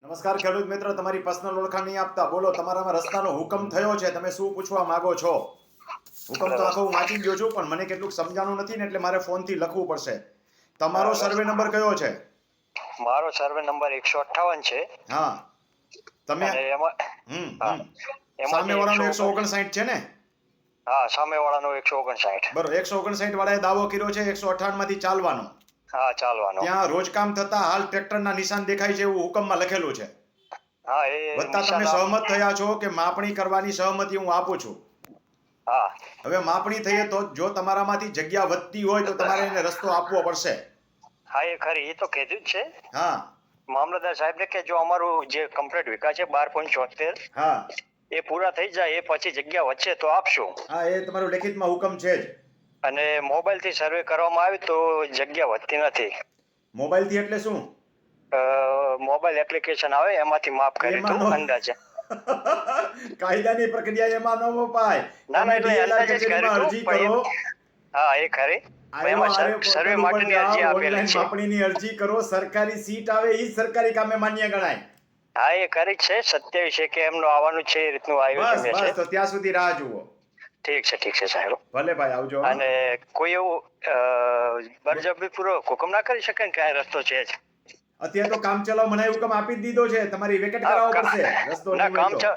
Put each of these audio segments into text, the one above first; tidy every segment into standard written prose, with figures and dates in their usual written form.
નમસ્કાર ખેડૂત મિત્ર, તમારી પર્સનલ ઓળખાણ નહીં આપતા. બોલો, તમારામાં રસ્તાનો હુકમ થયો છે, તમે શું પૂછવા માંગો છો? હુકમ તો આખો હું વાંચી ગયો છું, પણ મને કેટલુંક સમજાણું નથી ને, એટલે મારે ફોનથી લખવું પડશે. તમારો સર્વે નંબર કયો છે? મારો સર્વે નંબર 158 છે. હા, તમે અને એમાં સામેવાળાનો 159 છે ને? હા, સામેવાળાનો 159. બરોબર, 159 વાળાએ દાવો કર્યો છે 158 માંથી ચાલવાનો. હા, ચાલવાનો. ત્યાં રોજકામ થતા હાલ ટ્રેક્ટરના નિશાન દેખાય છે એવું હુકમમાં લખેલું છે. હા, એ વત્તા તમે સહમત થયા છો કે માપણી કરવાની સહમતિ હું આપું છું. હા. હવે માપણી થઈએ તો જો તમારામાંથી જગ્યા વધતી હોય તો તમારે એને રસ્તો આપવો પડશે. હા, એ ખરી, એ તો કીધું જ છે. હા, મામલતદાર સાહેબને કે જો અમારું જે કમ્પ્લીટ વિકા છે 12.74 હા, એ પૂરા થઈ જાય એ પછી જગ્યા વચ્ચે તો આપશું. હા, એ તમારું લેખિતમાં હુકમ છે જ. અને મોબાઈલથી સર્વે કરવામાં આવે તો જગ્યા વધતી નથી. મોબાઈલથી એટલે શું? મોબાઈલ એપ્લિકેશન આવે એમાંથી માપ કરી એમાં તો નો અંદાજે. કાયદાની પ્રક્રિયા એમાં ન વપાય. ના, તમે એટલે DLR અંદાજે જ કચેરીમાં કર્યું અરજી હતું, પણ કરો. હા, એ ખરી. એમાં સર્વે પોર્ટલ ઉપર માટેની જાઓ, અરજી આપેલી ઓનલાઈન છે. માપણીની અરજી કરો, સરકારી સીટ આવે એ જ સરકારી કામે માન્ય ગણાય. હા, એ કરી છે. 27 કે એમનું આવવાનું છે, એ રીતનું આયોજન બસ છે. તો ત્યાં સુધી રાહ જુઓ. ઠીક છે સાહેબ. ભલે ભાઈ, આવજો. હા? અને કોઈ એવું બળજબરીપૂર્વક હુકમ ના કરી શકે ને કે આ રસ્તો છે જ. અત્યારે તો કામ ચલાવ મને હુકમ આપી જ દીધો છે, તમારી વેકેટ કરાવવો પડશે રસ્તો ના, નહીં હોય તો.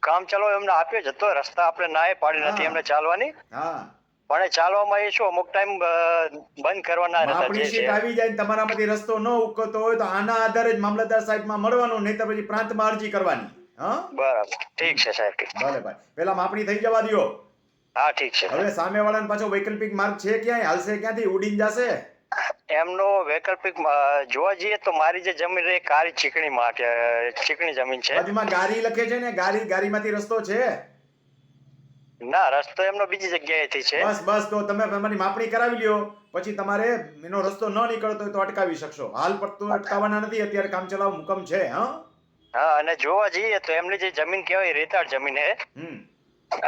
કામ ચલો એમને આપ્યો જ હતો. રસ્તા આપણે ના પાડી નથી હા, એમને ચાલવાની. હા. પણ એ ચાલવામાં એ શું અમુક ટાઈમ બંધ કરવાના રહેતા માપણી જે શીટ છે. આવી જાય ને તમારામાંથી રસ્તો ન ઉકળતો હોય તો આના આધારે જ મામલતદાર સાહેબમાં મળવાનું, નહીં તો પછી પ્રાંતમાં અરજી કરવાની. હા, બરાબર, ઠીક છે સાહેબ. ભલે ભાઈ, પેલા માપણી થઈ જવા દ્યો. હા, ઠીક છે. હવે સામેવાળાને પાછો વૈકલ્પિક માર્ગ છે ક્યાંય? હાલશે ક્યાંથી? ઉડીને જશે? એમનો વૈકલ્પિક જોવા જઈએ તો મારી જે જમીન રહે કાળી ચીકણી જમીન છે. બાજુમાં ગારી લખે છે ને, ગારીમાંથી રસ્તો છે? ના, રસ્તો એમનો બીજી જગ્યાએથી છે. બસ તો તમે તમારી માપણી કરાવી લ્યો, પછી તમારે એનો રસ્તો ન નીકળતો હોય તો અટકાવી શકશો. હાલ પડતું અટકાવવાના નથી, અત્યારે કામ ચલાવ હુકમ છે. હા, હા, અને જોવા જઈએ તો એમની જે જમીન કહેવાય રેતાળ જમીન છે.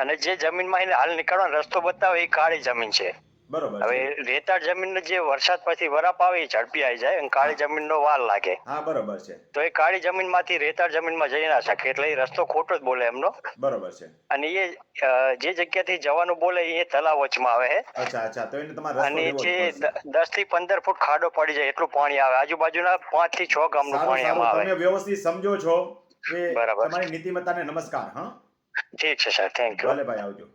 અને જે જમીનમાં એને હાલ નીકળવાનો રસ્તો બતાવે એ કાળી જમીન છે. બરોબર હવે છે. રેતાળ જમીન જે વરસાદ પછી વરાપ આવે એ ઝડપી આવી જાય અને કાળી જમીનનો વાર લાગે. હા, બરોબર છે. તો એ કાળી જમીનમાંથી રેતાળ જમીનમાં જઈ ના શકે, એટલે એ રસ્તો ખોટો જ બોલે એમનો. બરોબર છે. અને એ જે જગ્યાથી જવાનું બોલે એ તલાવ વચમાં આવે છે. અચ્છા, તો એને તમારે રસ્તો અને લેવો જ જે પડશે. 10 થી 15 ફૂટ ખાડો પડી જાય એટલું પાણી આવે. આજુબાજુના 5 થી 6 ગામનું પાણી સારું, એમાં આવે. તમે વ્યવસ્થિત સમજો છો એ બરાબર. તમારી નીતિમત્તાને નમસ્કાર. હા, ઠીક છે સર, થેન્ક યુ. ભલે ભાઈ, આવજો.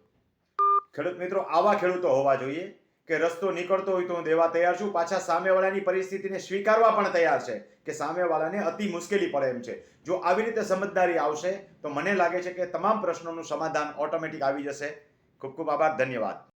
ખેડૂત મિત્રો, આવા ખેડૂતો હોવા જોઈએ કે રસ્તો નીકળતો હોય તો હું દેવા તૈયાર છું, પાછા સામેવાળાની પરિસ્થિતિને સ્વીકારવા પણ તૈયાર છે કે સામેવાળાને અતિ મુશ્કેલી પડે એમ છે. જો આવી રીતે સમજદારી આવશે તો મને લાગે છે કે તમામ પ્રશ્નોનું સમાધાન ઓટોમેટિક આવી જશે. ખૂબ ખૂબ આભાર, ધન્યવાદ.